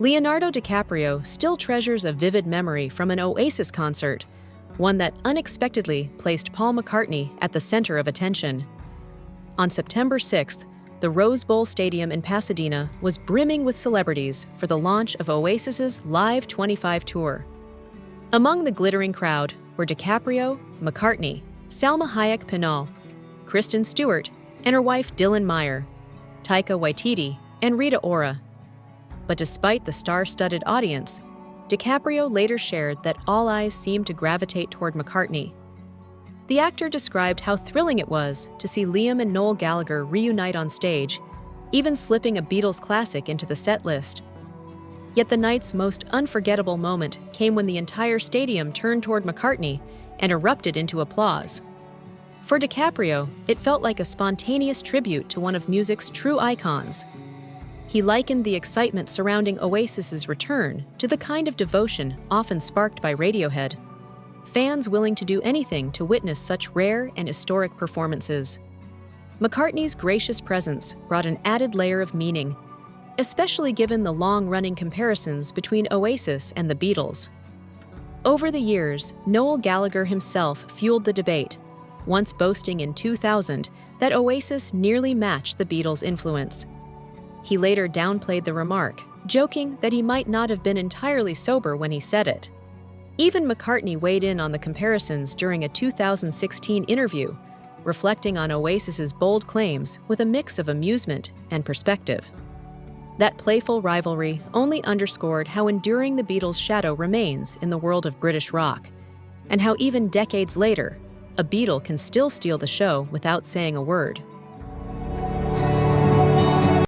Leonardo DiCaprio still treasures a vivid memory from an Oasis concert, one that unexpectedly placed Paul McCartney at the center of attention. On September 6th, the Rose Bowl Stadium in Pasadena was brimming with celebrities for the launch of Oasis's Live 25 tour. Among the glittering crowd were DiCaprio, McCartney, Salma Hayek Pinal, Kristen Stewart, and her wife Dylan Meyer, Taika Waititi, and Rita Ora. But despite the star-studded audience, DiCaprio later shared that all eyes seemed to gravitate toward McCartney. The actor described how thrilling it was to see Liam and Noel Gallagher reunite on stage, even slipping a Beatles classic into the set list. Yet the night's most unforgettable moment came when the entire stadium turned toward McCartney and erupted into applause. For DiCaprio, it felt like a spontaneous tribute to one of music's true icons. He likened the excitement surrounding Oasis's return to the kind of devotion often sparked by Radiohead, fans willing to do anything to witness such rare and historic performances. McCartney's gracious presence brought an added layer of meaning, especially given the long-running comparisons between Oasis and the Beatles. Over the years, Noel Gallagher himself fueled the debate, once boasting in 2000 that Oasis nearly matched the Beatles' influence. He later downplayed the remark, joking that he might not have been entirely sober when he said it. Even McCartney weighed in on the comparisons during a 2016 interview, reflecting on Oasis's bold claims with a mix of amusement and perspective. That playful rivalry only underscored how enduring the Beatles' shadow remains in the world of British rock, and how even decades later, a Beatle can still steal the show without saying a word.